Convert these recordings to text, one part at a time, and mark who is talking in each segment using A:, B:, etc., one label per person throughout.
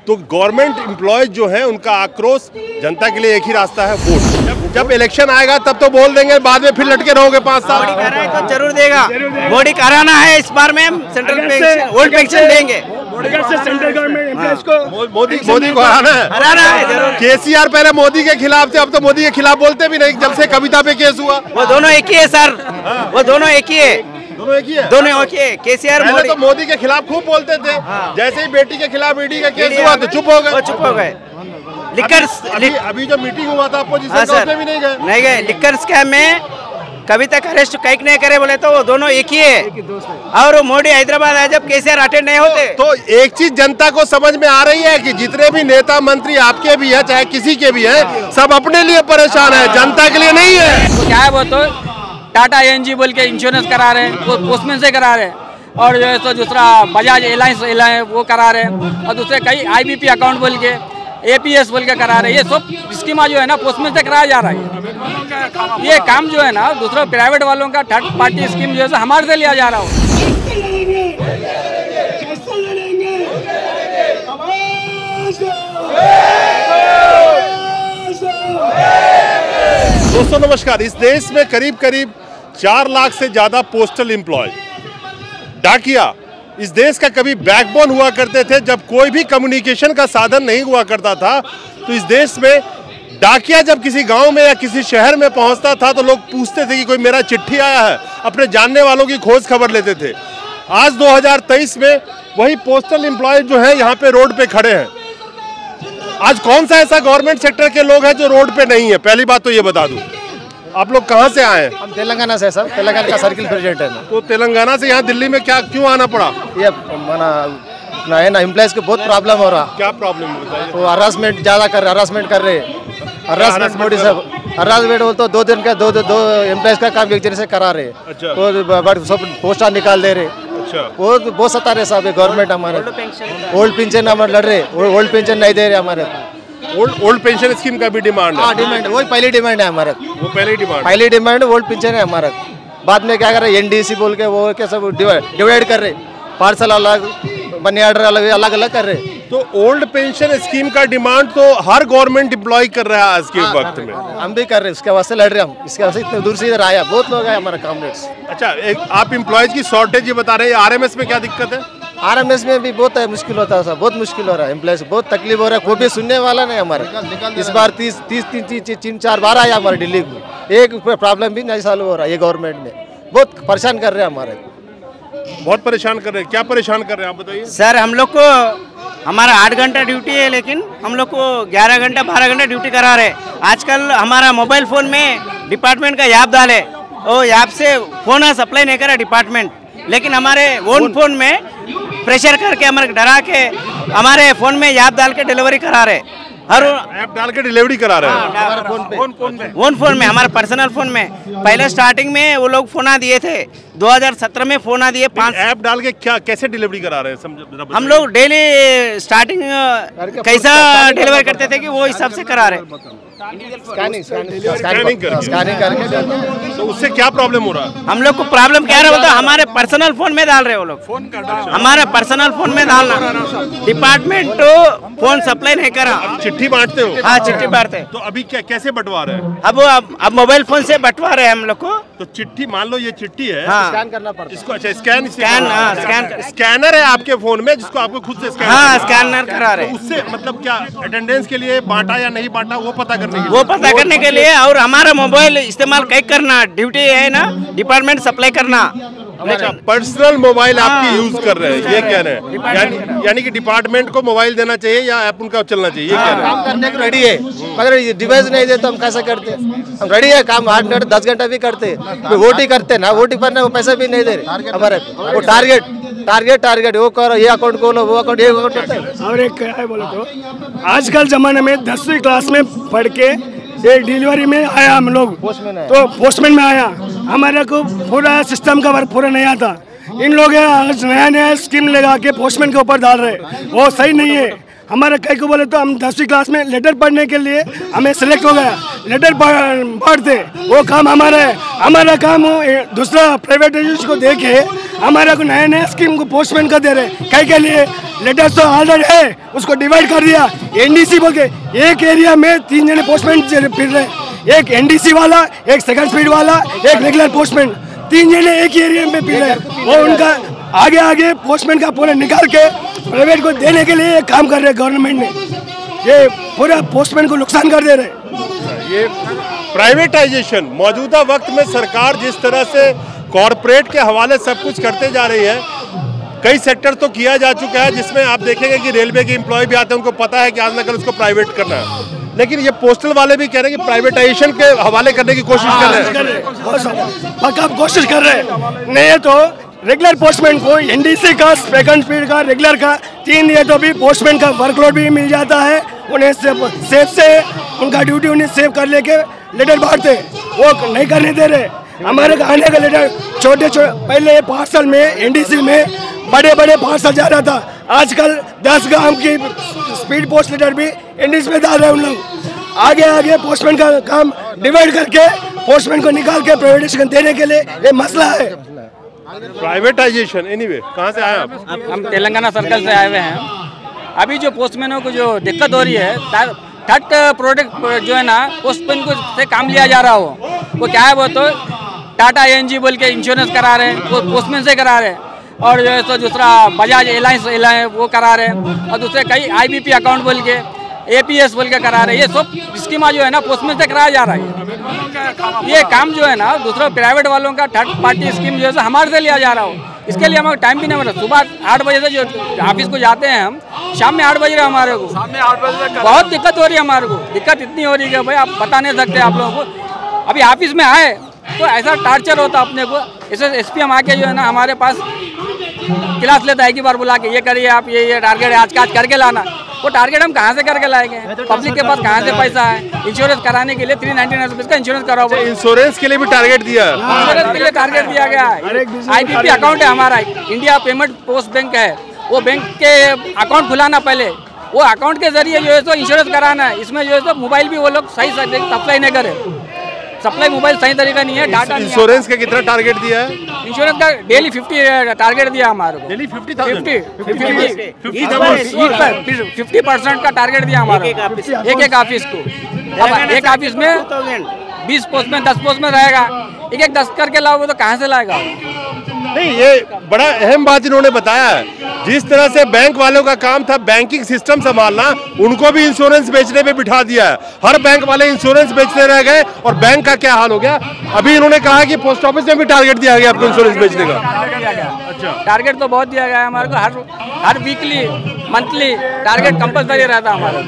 A: तो government employees जो है उनका आक्रोश, जनता के लिए एक ही रास्ता है, वोट। जब इलेक्शन आएगा तब तो बोल देंगे, बाद में फिर लटके रहोगे 5 साल।
B: मोदी कर रहा है तो जरूर देगा, मोदी कराना है इस बार में, सेंट्रल पेंशन, ओल्ड पेंशन देंगे।
C: सेंट्रल गवर्नमेंट को
A: मोदी को हराना है जरूर। केसीआर पहले मोदी के खिलाफ थे, अब तो मोदी के खिलाफ बोलते भी नहीं, जब से कविता पे केस हुआ।
B: वो दोनों एक ही है सर, वो दोनों एक ही है,
A: दोनों एक ही है,
B: दोनों एक ही है। केसीआर
A: तो मोदी के खिलाफ खूब बोलते थे, जैसे ही बेटी के खिलाफ ईडी का केस हुआ तो चुप हो गए,
B: चुप हो गए।
A: अभी जो मीटिंग हुआ था अपोजिशन का, उसमें भी नहीं गए।
B: लिकर स्कैम में कविता का अरेस्ट कहीं नहीं करे बोले तो वो दोनों एक ही है, और मोदी हैदराबाद आए जब केसीआर अटेंड नहीं होते।
A: तो एक चीज जनता को समझ में आ रही है कि जितने भी नेता मंत्री आपके भी है चाहे किसी के भी है, सब अपने लिए परेशान है, जनता के लिए नहीं है।
D: तो क्या है, वो तो टाटा एनजी बोल के इंश्योरेंस करा रहे हैं, वो पोस्टमैन से करा रहे हैं, और जो है तो दूसरा बजाज एलायंस वो करा रहे हैं, और दूसरे कई आईबीपी अकाउंट बोल के, एपीएस बोल के करा रहे हैं। ये सब स्कीमा जो है ना पोस्टमैन से कराया जा रहा है। ये काम जो है ना दूसरा प्राइवेट वालों का थर्ड पार्टी स्कीम जो है हमारे से लिया जा रहा है।
A: दोस्तों नमस्कार। इस देश में करीब 4 लाख से ज्यादा पोस्टल एम्प्लॉय, डाकिया इस देश का कभी बैकबोन हुआ करते थे। जब कोई भी कम्युनिकेशन का साधन नहीं हुआ करता था तो इस देश में डाकिया जब किसी गांव में या किसी शहर में पहुंचता था तो लोग पूछते थे कि कोई मेरा चिट्ठी आया है, अपने जानने वालों की खोज खबर लेते थे। आज 2023 में वही पोस्टल एम्प्लॉय जो है यहाँ पे रोड पे खड़े हैं। आज कौन सा ऐसा गवर्नमेंट सेक्टर के लोग हैं जो रोड पे नहीं है? पहली बात तो ये बता दूं, आप लोग कहाँ से आए हैं?
E: हम तेलंगाना से सर, तेलंगाना का सर्किल प्रेसिडेंट है।
A: तो तेलंगाना से यहाँ दिल्ली में क्यों आना पड़ा?
E: ये है ना एम्प्लॉयज को बहुत प्रॉब्लम हो रहा।
A: क्या प्रॉब्लम होता है?
E: तो हरासमेंट ज़्यादा हरासमेंट कर रहे, हरासमेंट मोदी साहब हरासमेंट बोलते 2 दिन का 2 एम्प्लॉयज का काम एक जगह से करा रहे।
A: अच्छा।
E: तो सब पोस्टर निकाल दे रहे।
A: अच्छा।
E: वो बहुत सता रहे साहब गवर्नमेंट हमारे। ओल्ड पेंशन हमारे लड़ रहे, ओल्ड पेंशन नहीं दे रहे हमारे।
A: ओल्ड पेंशन स्कीम का भी डिमांड है।
E: हाँ डिमांड, वही पहली डिमांड है हमारा।
A: वो पहली डिमांड
E: ओल्ड पेंशन है हमारा। बाद में क्या कर रहे एनडीसी बोल के वो क्या सब डिवाइड कर रहे, पार्सल अलग, मनी ऑर्डर अलग अलग कर रहे।
A: तो ओल्ड पेंशन स्कीम का डिमांड तो हर गवर्नमेंट एम्प्लॉय कर रहा है आज के वक्त में।
E: हम भी कर रहे, इसके वास्ते लड़ रहे हम, इसके वास्ते इतने दूर से इधर आया, बहुत लोग आए हमारा कॉमरेड्स।
A: अच्छा, आप एम्प्लॉयज की शॉर्टेज ये बता रहे हैं, आरएमएस में क्या दिक्कत है?
E: आरएमएस में भी बहुत मुश्किल होता है, बहुत मुश्किल हो रहा है, एम्प्लॉयज बहुत तकलीफ हो रहा है, कोई भी सुनने वाला नहीं हमारे। इस बार 3-4 बार आया हमारे दिल्ली में, एक प्रॉब्लम भी नहीं सॉल्व हो रहा है। ये गवर्नमेंट में बहुत परेशान कर रहे हैं हमारे,
A: बहुत परेशान कर रहे हैं। क्या परेशान कर रहे हैं आप बताइए?
B: सर हम लोग को हमारा 8 घंटा ड्यूटी है, लेकिन हम लोग को 11 घंटा 12 घंटा ड्यूटी करा रहे। आजकल हमारा मोबाइल फ़ोन में डिपार्टमेंट का ऐप डाले, वो ऐप से फ़ोन सप्लाई नहीं करा डिपार्टमेंट, लेकिन हमारे ओन फोन में प्रेशर करके हमारे डरा के हमारे फ़ोन में ऐप डाल के डिलीवरी करा रहे। हर
A: ऐप डाल के डिलीवरी करा रहे हैं
B: ओन फोन में, हमारे पर्सनल फोन में। पहले स्टार्टिंग में वो लोग फोन दिए थे, 2017 में फोन दिए 5
A: ऐप डाल के कैसे डिलीवरी करा रहे हैं?
B: हम लोग डेली स्टार्टिंग कैसा डिलीवर करते थे कि वो हिसाब से करा रहे।
E: स्कैनिंग करके।
A: तो उससे क्या प्रॉब्लम हो रहा है?
B: हम लोग को प्रॉब्लम क्या रहा होता, हमारे पर्सनल फोन में डाल रहे वो लोग, हमारे पर्सनल फोन में डालना। डिपार्टमेंट तो फोन सप्लाई नहीं करा।
A: चिट्ठी बांटते हो?
B: हाँ चिट्ठी बांटते।
A: तो अभी कैसे बंटवा रहे हैं?
B: अब मोबाइल फोन से बंटवा रहे हैं हम लोग को।
A: तो चिट्ठी, मान लो ये चिट्ठी है,
E: स्कैन करना पड़ता है
A: इसको। अच्छा, स्कैनर है आपके फोन में जिसको आपको खुद से स्कैन?
B: हाँ स्कैनर करा रहे।
A: उससे मतलब क्या अटेंडेंस के लिए बांटा या नहीं बांटा वो पता
B: करने के लिए और हमारा मोबाइल इस्तेमाल कहीं करना ड्यूटी है ना, डिपार्टमेंट सप्लाई करना।
A: अच्छा, पर्सनल मोबाइल आपकी यूज कर रहे हैं, ये कह रहे हैं? यानी कि डिपार्टमेंट को मोबाइल देना चाहिए या ऐप उनका चलना चाहिए, ये कह रहे हैं?
E: काम करने को रेडी है, मगर डिवाइस नहीं दे तो हम कैसे करते? हम रेडी है, काम 8 घंटे 10 घंटा भी करते, वोट ही करते ना, वोट ही पर वो पैसा भी नहीं दे रहे हमारे। वो टारगेट वो करो, ये अकाउंट खोलो, वो अकाउंट, ये अकाउंट करते हैं।
C: और एक क्या है बोलो तो, आजकल जमाने में 10वीं क्लास में पढ़ के एक डिलीवरी में आया हम लोग, तो पोस्टमैन में आया, हमारे को पूरा सिस्टम का वर्क पूरा नहीं आता। इन लोग नया स्कीम लगा के पोस्टमैन के ऊपर डाल रहे, वो सही नहीं है। हमारे कई को बोले तो हम 10वीं क्लास में लेटर पढ़ने के लिए हमें सेलेक्ट हो गया, लेटर पढ़ते, वो काम हमारा है। हमारा काम दूसरा प्राइवेट एजेंसी को दे के हमारा को नया स्कीम को पोस्टमैन का दे रहे, कई के लिए लेटर्स तो ऑर्डर है, उसको डिवाइड कर दिया। एनडीसी बोल के एक एरिया में 3 जने पोस्टमैन फिर रहे, एक एनडीसी वाला, एक सेकंड स्पीड वाला, एक रेगुलर पोस्टमैन, 3 जने एक ही एरिया में फिर रहे। वो उनका आगे आगे पोस्टमैन का पूरा निकाल के प्राइवेट को देने के लिए काम कर रहे गवर्नमेंट ने। ये पूरा पोस्टमैन को नुकसान कर दे रहे।
A: ये प्राइवेटाइजेशन मौजूदा वक्त में सरकार जिस तरह से कॉरपोरेट के हवाले सब कुछ करते जा रही है, कई सेक्टर तो किया जा चुका है, जिसमें आप देखेंगे कि रेलवे के एम्प्लॉय भी आते हैं, उनको पता है कि आज न कल उसको प्राइवेट करना है, लेकिन ये पोस्टल वाले भी कह रहे हैं कि प्राइवेटाइजेशन के हवाले करने की कोशिश कर रहे हैं।
C: पक्का कोशिश कर रहे हैं। नहीं तो रेगुलर पोस्टमैन को एनडीसी का, सेकंड स्पीड का, रेगुलर का 3 दिए तो भी पोस्टमैन का वर्कलोड भी मिल जाता है। उन्हें सेफ से उनका ड्यूटी उन्हें सेव कर लेके लेटर बांटते, वो नहीं करने दे रहे। हमारे आने का लेटर छोटे पहले पार्सल में एनडीसी में बड़े बड़े पार्सल जा रहा था, आजकल 10 ग्राम की स्पीड पोस्ट लेटर भी एनडीसी में डाल रहे हैं उन लोग। आगे आगे पोस्टमैन का काम डिवाइड करके पोस्टमैन को निकाल के प्राइवेटाइजेशन देने के लिए ये मसला है।
A: प्राइवेटाइजेशन एनीवे, कहाँ से आए आप?
D: हम तेलंगाना सर्कल से आए हुए हैं। अभी जो पोस्टमैनों को जो दिक्कत हो रही है, थर्ड प्रोडक्ट जो है ना, पोस्टमैन को से काम लिया जा रहा हो, वो क्या है, वो तो टाटा एएनजी बोल के इंश्योरेंस करा रहे हैं, वो पोस्टमैन से करा रहे हैं। और जो है तो दूसरा बजाज एलायंस वो करा रहे हैं, और दूसरे कई आईबीपी अकाउंट बोल के, एपीएस बोल के करा रहे हैं। ये सब स्कीमा जो है ना पोस्टमैन से कराया जा रहा है। ये काम जो है ना दूसरा प्राइवेट वालों का थर्ड पार्टी स्कीम जो है हमारे से लिया जा रहा हो, इसके लिए हमारा टाइम भी नहीं मिला। सुबह 8 बजे से जो ऑफिस को जाते हैं हम, शाम में 8 बज रहे हमारे को, बहुत दिक्कत हो रही है हमारे को। दिक्कत इतनी हो रही है कि भाई आप बता नहीं सकते आप लोगों को। अभी ऑफिस में आए तो ऐसा टार्चर होता अपने को। इसे एसपीएम आके जो है ना हमारे पास क्लास लेता है, एक ही बार बुला के ये करिए आप, ये टारगेट है आज का, आज करके लाना। वो टारगेट हम कहाँ से करके लाएंगे? पब्लिक के पास कहाँ से पैसा है? इंश्योरेंस कराने के लिए 399 रुपीज का इंश्योरेंस कराओ।
A: इंश्योरेंस के लिए भी टारगेट दिया है,
D: इंश्योरेंस के लिए टारगेट दिया गया है। आईबीपी अकाउंट है हमारा, इंडिया पेमेंट पोस्ट बैंक है, वो बैंक के अकाउंट खुलाना, पहले वो अकाउंट के जरिए जो है तो इंश्योरेंस कराना है। इसमें जो है तो मोबाइल भी वो लोग सही सप्लाई नहीं करे, सप्लाई मोबाइल सही तरीका नहीं है। डाटा
A: इंश्योरेंस का कितना टारगेट दिया है?
D: इंश्योरेंस का डेली 50 टारगेट दिया हमारे को।
A: डेली 50,000
D: 50% का टारगेट दिया हमारे एक ऑफिस को। अब एक ऑफिस में 20 पोस्टमैन 10 पोस्टमैन रहेगा, एक 10 करके लाओगे तो कहाँ से लाएगा?
A: नहीं, ये बड़ा अहम बात इन्होंने बताया है। जिस तरह से बैंक वालों का काम था बैंकिंग सिस्टम संभालना, उनको भी इंश्योरेंस बेचने पे बिठा दिया है। हर बैंक वाले इंश्योरेंस बेचते रह गए और बैंक का क्या हाल हो गया। अभी इन्होंने कहा कि पोस्ट ऑफिस में भी टारगेट दिया गया आपको इंश्योरेंस बेचने का।
D: अच्छा, टारगेट तो बहुत दिया गया है हमारे को। हर वीकली मंथली टारगेट कंपलसरी रहता है हमारा।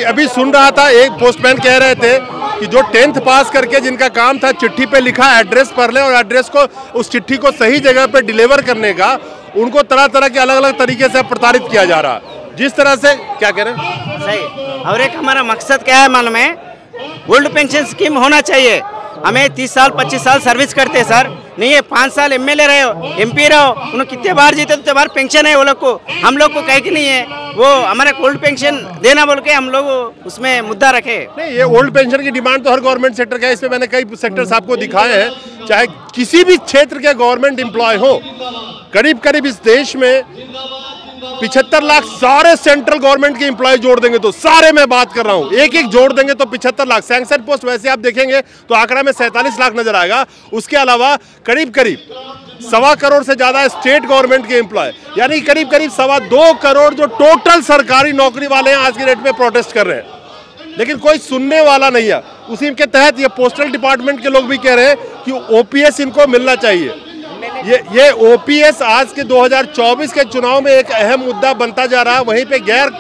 A: अभी सुन रहा था, एक पोस्टमैन कह रहे थे कि जो 10th पास करके जिनका काम था चिट्ठी पे लिखा एड्रेस पर ले और एड्रेस को, उस चिट्ठी को सही जगह पे डिलीवर करने का, उनको तरह तरह के अलग अलग तरीके से प्रताड़ित किया जा रहा है। जिस तरह से क्या कह रहे हैं,
B: सही। और एक हमारा मकसद क्या है मालूम है? ओल्ड पेंशन स्कीम होना चाहिए। हमें 30 साल 25 साल सर्विस करते सर, नहीं है 5 साल एमएलए रहे हो, एमपी रहो, उन्हें कितने बार जीते तो बार पेंशन है वो लोग को, हम लोग को कहीं की नहीं है। वो हमारे ओल्ड पेंशन देना बोल के हम लोग उसमें मुद्दा रखे।
A: नहीं, ये ओल्ड पेंशन की डिमांड तो हर गवर्नमेंट सेक्टर का है। इसमें मैंने कई सेक्टर्स आपको दिखाए हैं, चाहे किसी भी क्षेत्र के गवर्नमेंट एम्प्लॉय हो। करीब करीब इस देश में 75 लाख सारे सेंट्रल गवर्नमेंट के एम्प्लॉय जोड़ देंगे तो, सारे मैं बात कर रहा हूं, एक एक जोड़ देंगे तो 75 लाख। सैंक्शन पोस्ट वैसे आप देखेंगे तो आंकड़ा में 47 लाख नजर आएगा। उसके अलावा करीब करीब 1.25 करोड़ से ज्यादा स्टेट गवर्नमेंट के एम्प्लॉय, यानी करीब करीब 2.25 करोड़ जो टोटल सरकारी नौकरी वाले हैं आज की डेट में प्रोटेस्ट कर रहे हैं, लेकिन कोई सुनने वाला नहीं है। उसी के तहत ये पोस्टल डिपार्टमेंट के लोग भी कह रहे हैं कि ओपीएस इनको मिलना चाहिए। ये ओपीएस आज के 2024 के चुनाव में एक अहम मुद्दा बनता जा रहा है। वहीं पे गैर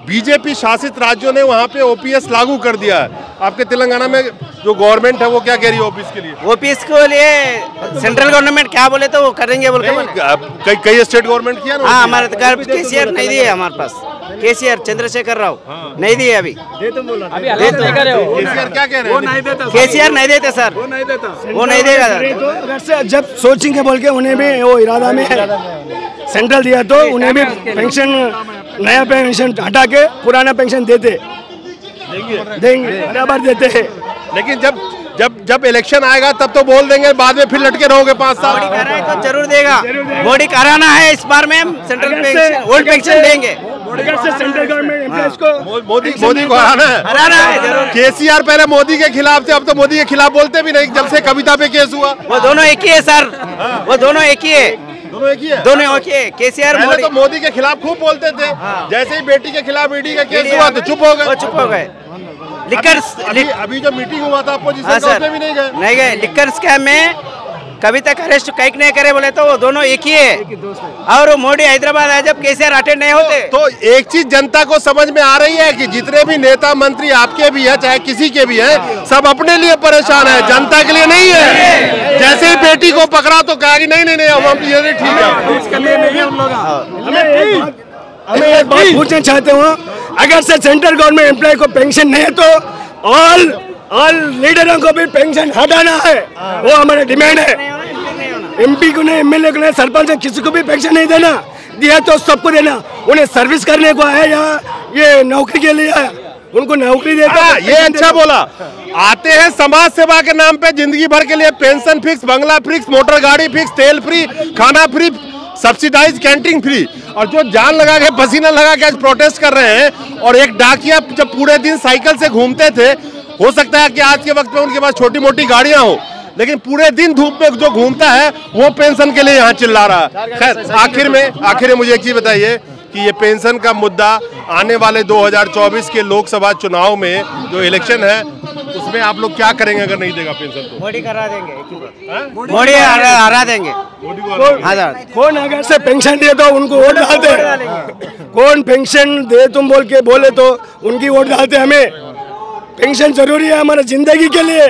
A: बीजेपी शासित राज्यों ने वहां पे ओपीएस लागू कर दिया है। आपके तेलंगाना में जो गवर्नमेंट है वो क्या कह रही है ओपीएस के लिए?
B: ओपीएस के लिए सेंट्रल गवर्नमेंट क्या बोले तो वो करेंगे बोल के।
A: कई स्टेट गवर्नमेंट किया ना।
B: हाँ, हमारे केसीआर नहीं दिए, हमारे पास केसीआर चंद्रशेखर राव नहीं दिए अभी।
A: केसीआर क्या कह रहे हैं?
B: केसीआर नहीं देते सर, वो नहीं देगा
C: सर। जब सोचेंगे बोल के उन्हें भी वो इरादा में है, सेंट्रल दिया तो उन्हें भी पेंशन, नया पेंशन हटा के पुराना पेंशन देंगे बराबर देते हैं।
A: लेकिन जब इलेक्शन आएगा तब तो बोल देंगे, बाद में फिर लटके रहोगे 5 साल।
B: मोदी कह रहा है तो जरूर देगा, मोदी कराना है इस बार में सेंट्रल पेंशन, ओल्ड पेंशन देंगे।
C: अगर से सेंट्रल गवर्नमेंट एम्प्लॉइज को
A: मोदी को हराना है जरूर। केसीआर पहले मोदी के खिलाफ थे, अब तो मोदी के खिलाफ बोलते भी नहीं, जब से कविता पे केस हुआ।
B: वो दोनों एक ही है सर, वो दोनों एक ही है,
A: दोनों एक ही है,
B: दोनों एक ही है। केसीआर
A: पहले तो मोदी के खिलाफ खूब बोलते थे, जैसे ही बेटी के खिलाफ ईडी का केस हुआ तो चुप हो गए,
B: चुप हो गए।
A: अभी जो मीटिंग हुआ था अपोजिशन का उसमें भी नहीं गए।
B: लिकर स्कैम में कविता का अरेस्ट कई नहीं करे बोले तो वो दोनों एक ही है। और मोदी हैदराबाद आए जब केसीआर अटेंड नहीं होते।
A: तो एक चीज जनता को समझ में आ रही है कि जितने भी नेता मंत्री आपके भी है चाहे किसी के भी है, सब अपने लिए परेशान है, जनता के लिए नहीं है। जैसे ही बेटी को पकड़ा तो कहा कि नहीं नहीं नहीं हम ये ठीक है।
C: हमें एक बात पूछना चाहते हो, अगर से सेंट्रल गवर्नमेंट एम्प्लॉय को पेंशन नहीं है तो ऑल लीडरों को भी पेंशन हटाना है, वो हमारा डिमांड है। एमपी को नहीं, एमएलए को नहीं, सरपंच किसी को भी पेंशन नहीं देना, दिया तो सबको देना। उन्हें सर्विस करने को आया या ये नौकरी के लिए आया, उनको नौकरी देना।
A: ये अच्छा बोला, आते हैं समाज सेवा के नाम पे, जिंदगी भर के लिए पेंशन फिक्स, बंगला फिक्स, मोटर गाड़ी फिक्स, तेल फ्री, खाना फ्री, सब्सिडाइज कैंटीन फ्री, और जो जान लगा के पसीना लगा के आज प्रोटेस्ट कर रहे हैं। और एक डाकिया जब पूरे दिन साइकिल से घूमते थे, हो सकता है कि आज के वक्त में उनके पास छोटी मोटी गाड़ियां हो, लेकिन पूरे दिन धूप में जो घूमता है वो पेंशन के लिए यहाँ चिल्ला रहा है। खैर आखिर में मुझे एक चीज बताइए कि ये पेंशन का मुद्दा आने वाले 2024 के लोकसभा चुनाव में जो इलेक्शन है उसमें आप लोग क्या करेंगे अगर नहीं देगा पेंशन तो?
B: मोदी करा देंगे, मोदी हरा देंगे।
C: कौन अगर से पेंशन दिए तो उनको वोट डालते, कौन पेंशन दे तुम बोले तो उनकी वोट डालते। हमें पेंशन जरूरी है हमारे जिंदगी के लिए।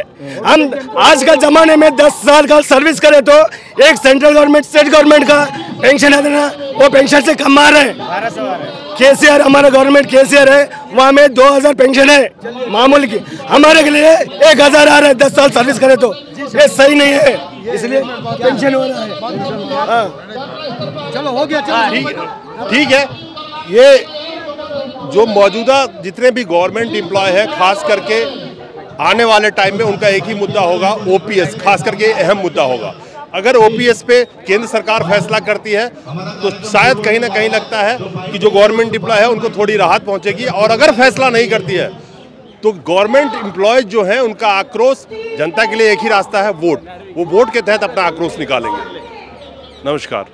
C: हम आज का जमाने में 10 साल का सर्विस करें तो एक सेंट्रल गवर्नमेंट स्टेट गवर्नमेंट का पेंशन है ना, वो पेंशन से कम आ रहे हैं। केसीआर हमारा गवर्नमेंट केसीआर है, वहाँ में 2000 पेंशन है मामूली की, हमारे के लिए 1000 आ रहा है 10 साल सर्विस करे तो। ये सही नहीं है, इसलिए पेंशन हो रहा है। चलो हो गया,
A: ठीक है। ये जो मौजूदा जितने भी गवर्नमेंट एम्प्लॉय है, खास करके आने वाले टाइम में उनका एक ही मुद्दा होगा, ओपीएस, खास करके अहम मुद्दा होगा। अगर ओपीएस पे केंद्र सरकार फैसला करती है तो शायद कहीं ना कहीं लगता है कि जो गवर्नमेंट एम्प्लॉय है उनको थोड़ी राहत पहुंचेगी। और अगर फैसला नहीं करती है तो गवर्नमेंट एम्प्लॉय जो है उनका आक्रोश, जनता के लिए एक ही रास्ता है, वोट। वो वोट के तहत अपना आक्रोश निकालेंगे। नमस्कार।